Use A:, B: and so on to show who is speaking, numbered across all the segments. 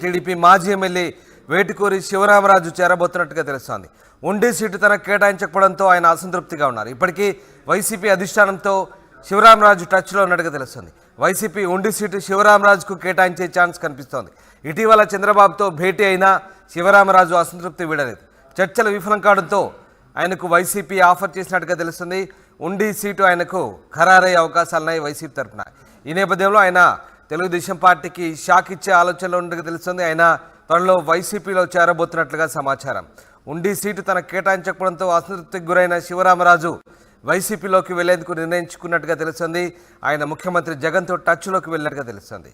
A: TDP మాజీ MLA Vetukuri Sivaramaraju చేరబోతున్నట్టుగా తెలుస్తోంది. ఉండి సీటు తనకు కేటాయించకపోవడంతో ఆయన అసంతృప్తిగా ఉన్నారు. ఇప్పటికీ వైసీపీ అధిష్టానంతో శివరామరాజు టచ్లో ఉన్నట్టుగా తెలుస్తోంది. వైసీపీ ఉండి సీటు శివరామరాజుకు కేటాయించే ఛాన్స్ కనిపిస్తోంది. ఇటీవల చంద్రబాబుతో భేటీ అయినా శివరామరాజు అసంతృప్తి వీడలేదు. చర్చలు విఫలం కావడంతో ఆయనకు వైసీపీ ఆఫర్ చేసినట్టుగా తెలుస్తుంది. ఉండి సీటు ఆయనకు ఖరారయ్యే అవకాశాలున్నాయి వైసీపీ తరఫున. ఈ నేపథ్యంలో ఆయన తెలుగుదేశం పార్టీకి షాక్ ఇచ్చే ఆలోచనలో ఉన్నట్టుగా తెలుస్తుంది. ఆయన త్వరలో వైసీపీలో చేరబోతున్నట్లుగా సమాచారం. ఉండి సీటు తనకు కేటాయించకపోవడంతో అసంతృప్తికి గురైన శివరామరాజు వైసీపీలోకి వెళ్లేందుకు నిర్ణయించుకున్నట్టుగా తెలుస్తుంది. ఆయన ముఖ్యమంత్రి జగన్తో టచ్లోకి వెళ్ళినట్టుగా తెలుస్తుంది.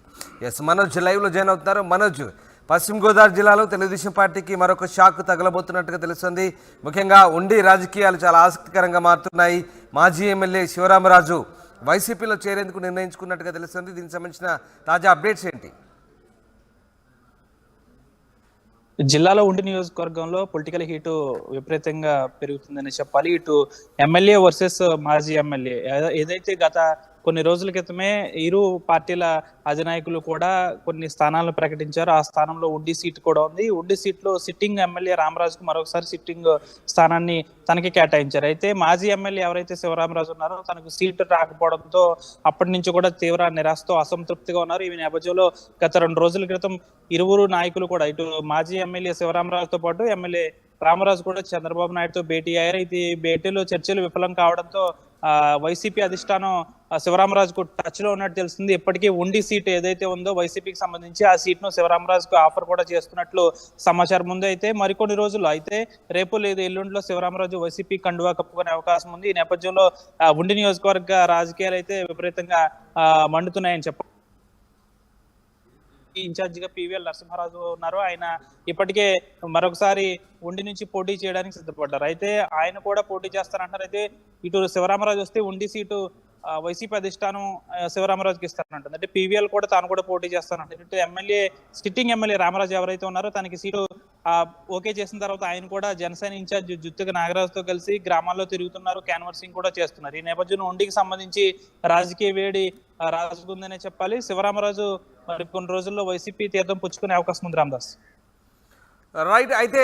A: ఎస్, మనోజ్ లైవ్లో జాయిన్ అవుతున్నారు. మనోజ్, పశ్చిమ గోదావరి జిల్లాలో తెలుగుదేశం పార్టీకి మరొక షాక్ తగలబోతున్నట్టుగా తెలుస్తుంది. ముఖ్యంగా ఉండి రాజకీయాలు చాలా ఆసక్తికరంగా మారుతున్నాయి. మాజీ ఎమ్మెల్యే శివరామరాజు వైసీపీలో చేరేందుకు నిర్ణయించుకున్నట్టుగా తెలుస్తుంది. దీనికి సంబంధించిన తాజా అప్డేట్స్ ఏంటి?
B: జిల్లాలో ఉండి నియోజకవర్గంలో పొలిటికల్ హీటు విపరీతంగా పెరుగుతుందని చెప్పాలి. ఇటు ఎమ్మెల్యే వర్సెస్ మాజీ ఎమ్మెల్యే ఏదైతే గత కొన్ని రోజుల క్రితమే ఇరు పార్టీల అధినాయకులు కూడా కొన్ని స్థానాలను ప్రకటించారు. ఆ స్థానంలో ఉండి సీట్ కూడా ఉంది. ఉండి సీట్లో సిట్టింగ్ ఎమ్మెల్యే రామరాజుకు మరొకసారి సిట్టింగ్ స్థానాన్ని తనకి కేటాయించారు. అయితే మాజీ ఎమ్మెల్యే ఎవరైతే శివరామరాజు ఉన్నారో తనకు సీటు రాకపోవడంతో అప్పటి నుంచి కూడా తీవ్ర నిరాశతో అసంతృప్తిగా ఉన్నారు. ఈ నేపథ్యంలో గత 2 రోజుల క్రితం ఇరువురు నాయకులు కూడా ఇటు మాజీ ఎమ్మెల్యే శివరామరాజుతో పాటు ఎమ్మెల్యే రామరాజు కూడా చంద్రబాబు నాయుడుతో భేటీ అయ్యారు. ఇది భేటీలో చర్చలు విఫలం కావడంతో వైసీపీ అధిష్టానం శివరామరాజుకు టచ్ లో ఉన్నట్టు తెలుస్తుంది. ఇప్పటికీ ఉండి సీట్ ఏదైతే ఉందో వైసీపీకి సంబంధించి ఆ సీట్ను శివరామరాజుకు ఆఫర్ కూడా చేస్తున్నట్లు సమాచారం ఉంది. అయితే మరికొన్ని రోజుల్లో అయితే రేపు లేదా ఎల్లుండిలో శివరామరాజు వైసీపీ కండువా కప్పుకునే అవకాశం ఉంది. ఈ నేపథ్యంలో ఉండి నియోజకవర్గ రాజకీయాలు అయితే విపరీతంగా మండుతున్నాయని చెప్పాలి. ఇన్ఛార్జిగా పివిఎల్ నరసింహారాజు ఉన్నారు. ఆయన ఇప్పటికే మరొకసారి ఉండి నుంచి పోటీ చేయడానికి సిద్ధపడ్డారు. అయితే ఆయన కూడా పోటీ చేస్తారంటారు. అయితే ఇటు శివరామరాజు వస్తే ఉండి సీటు వైసీపీ అధిష్టానం శివరామరాజుకి ఇస్తానంటుంది. అంటే పివిఎల్ కూడా తాను కూడా పోటీ చేస్తానంటారు. ఇటు ఎమ్మెల్యే సిట్టింగ్ ఎమ్మెల్యే రామరాజు ఎవరైతే ఉన్నారో తనకి సీటు ఓకే చేసిన తర్వాత ఆయన కూడా జనసేన ఇన్ఛార్జ్ జుత్తుక నాగరాజుతో కలిసి గ్రామాల్లో తిరుగుతున్నారు, క్యాన్వర్సింగ్ కూడా చేస్తున్నారు. ఈ నేపథ్యంలో ఉండికి సంబంధించి రాజకీయ వేడి రాజుకుందనే చెప్పాలి. శివరామరాజు మరి కొన్ని రోజుల్లో వైసీపీ తీర్థం పుచ్చుకునే అవకాశం ఉంది. రామదాస్
A: రైట్. అయితే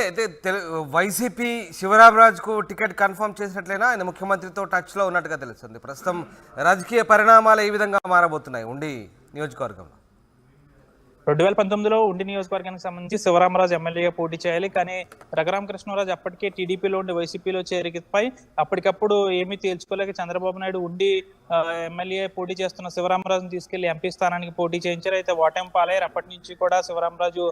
A: వైసీపీ శివరామరాజుకు టికెట్ కన్ఫర్మ్ చేసినట్లయినా ఆయన ముఖ్యమంత్రితో టచ్లో ఉన్నట్టుగా తెలుస్తుంది. ప్రస్తుతం రాజకీయ పరిణామాలు ఏ విధంగా మారబోతున్నాయి ఉండి నియోజకవర్గంలో?
B: 2019లో ఉండి నియోజకవర్గానికి సంబంధించి శివరామరాజు ఎమ్మెల్యేగా పోటీ చేయాలి. కానీ రఘురామకృష్ణరాజు అప్పటికే టీడీపీలో ఉండి వైసీపీలో చేరికపై అప్పటికప్పుడు ఏమీ తేల్చుకోలేక చంద్రబాబు నాయుడు ఉండి ఎమ్మెల్యే పోటీ చేస్తున్న శివరామరాజును తీసుకెళ్లి ఎంపీ స్థానానికి పోటీ చేయించారు. అయితే ఓటమి పాలయ్యారు. అప్పటి నుంచి కూడా శివరామరాజు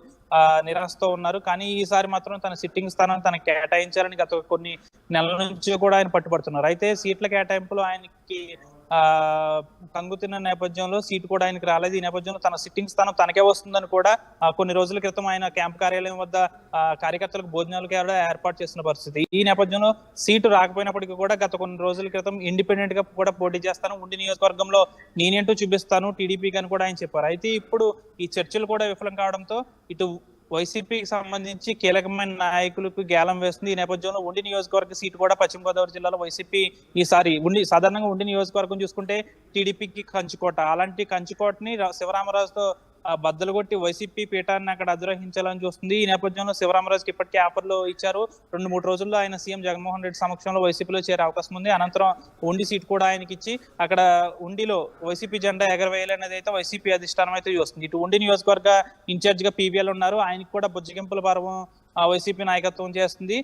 B: నిరాశతో ఉన్నారు. కానీ ఈసారి మాత్రం తన సిట్టింగ్ స్థానం తనకు కేటాయించాలని గత కొన్ని నెలల నుంచి కూడా ఆయన పట్టుబడుతున్నారు. అయితే సీట్ల కేటాయింపులో ఆయనకి కంగుతున్న నేపథ్యంలో సీటు కూడా ఆయనకు రాలేదు. ఈ నేపథ్యంలో తన సిట్టింగ్ స్థానం తనకే వస్తుందని కూడా కొన్ని రోజుల క్రితం ఆయన క్యాంప్ కార్యాలయం వద్ద కార్యకర్తలకు భోజనాలు కూడా ఏర్పాటు చేసిన పరిస్థితి. ఈ నేపథ్యంలో సీటు రాకపోయినప్పటికీ కూడా గత కొన్ని రోజుల క్రితం ఇండిపెండెంట్ గా కూడా పోటీ చేస్తాను, ఉండి నియోజకవర్గంలో నేనేంటో చూపిస్తాను టీడీపీకి అని కూడా ఆయన చెప్పారు. అయితే ఇప్పుడు ఈ చర్చలు కూడా విఫలం కావడంతో ఇటు వైసీపీకి సంబంధించి కీలకమైన నాయకులకు గేలం వేస్తుంది. ఈ నేపథ్యంలో ఉండి నియోజకవర్గ సీటు కూడా పశ్చిమ గోదావరి జిల్లాలో వైసీపీ ఈసారి సాధారణంగా ఉండి నియోజకవర్గం చూసుకుంటే టీడీపీకి కంచుకోట. అలాంటి కంచుకోటని శివరామరాజుతో బద్దలు కొట్టి వైసీపీ పీఠాన్ని అక్కడ అధిరోహించాలని చూస్తుంది. ఈ నేపథ్యంలో శివరామరాజుకి ఇప్పటికే ఆఫర్లు ఇచ్చారు. 2-3 రోజుల్లో ఆయన సీఎం జగన్మోహన్ రెడ్డి సమక్షంలో వైసీపీలో చేరే అవకాశం ఉంది. అనంతరం ఉండి సీట్ కూడా ఆయనకి ఇచ్చి అక్కడ ఉండిలో వైసీపీ జెండా ఎగరవేయాలనేది అయితే వైసీపీ అధిష్టానం అయితే చూస్తుంది. ఇటు ఉండి నియోజకవర్గ ఇన్ఛార్జ్ గా పివిఎల్ ఉన్నారు. ఆయనకి కూడా బుజ్జగింపుల పర్వం వైసీపీ నాయకత్వం చేస్తుంది.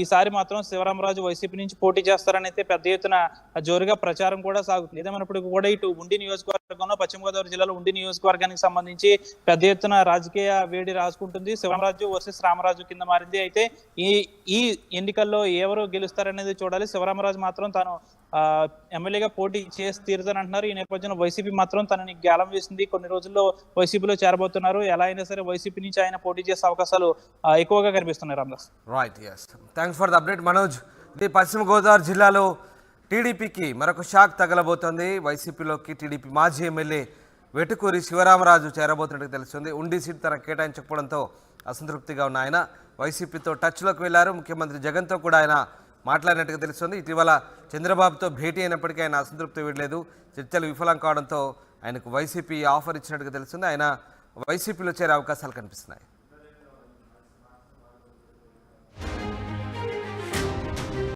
B: ఈసారి మాత్రం శివరామరాజు వైసీపీ నుంచి పోటీ చేస్తారని అయితే పెద్ద ఎత్తున జోరుగా ప్రచారం కూడా సాగుతుంది. ఏదేమైనప్పటికీ కూడా ఇటు ఉండి నియోజకవర్గంలో పశ్చిమ గోదావరి జిల్లాలో ఉండి నియోజకవర్గానికి సంబంధించి పెద్ద ఎత్తున రాజకీయ వేడి రాసుకుంటుంది. శివరామరాజు వర్సెస్ రామరాజు కింద మారింది. అయితే ఈ ఎన్నికల్లో ఎవరు గెలుస్తారనేది చూడాలి. శివరామరాజు మాత్రం తాను ఎమ్మెల్యేగా పోటీ చేసి తీరుతానంటున్నారు. ఈ నేపథ్యంలో వైసీపీ మాత్రం తనని గేలం వేసింది. కొన్ని రోజుల్లో వైసీపీలో చేరబోతున్నారు. ఎలా అయినా సరే వైసీపీ నుంచి ఆయన పోటీ చేసే అవకాశాలు ఎక్కువగా కనిపిస్తున్నాయి. Ramdas
A: right, yes, thanks for the update Manoj. ఇది పశ్చిమ గోదావరి జిల్లాలో టీడీపీకి మరొక షాక్ తగలబోతోంది. వైసీపీలోకి టీడీపీ మాజీ ఎమ్మెల్యే వేటుకూరి శివరామరాజు చేరబోతున్నట్టు తెలుస్తుంది. ఉండి సీటు తనకు కేటాయించకపోవడంతో అసంతృప్తిగా ఉన్న ఆయన వైసీపీతో టచ్లోకి వెళ్లారు. ముఖ్యమంత్రి జగన్తో కూడా ఆయన మాట్లాడినట్టుగా తెలుస్తుంది. ఇటీవల చంద్రబాబుతో భేటీ అయినప్పటికీ ఆయన అసంతృప్తి వీడలేదు. చర్చలు విఫలం కావడంతో ఆయనకు వైసీపీ ఆఫర్ ఇచ్చినట్టుగా తెలుస్తుంది. ఆయన వైసీపీలో చేరే అవకాశాలు కనిపిస్తున్నాయి.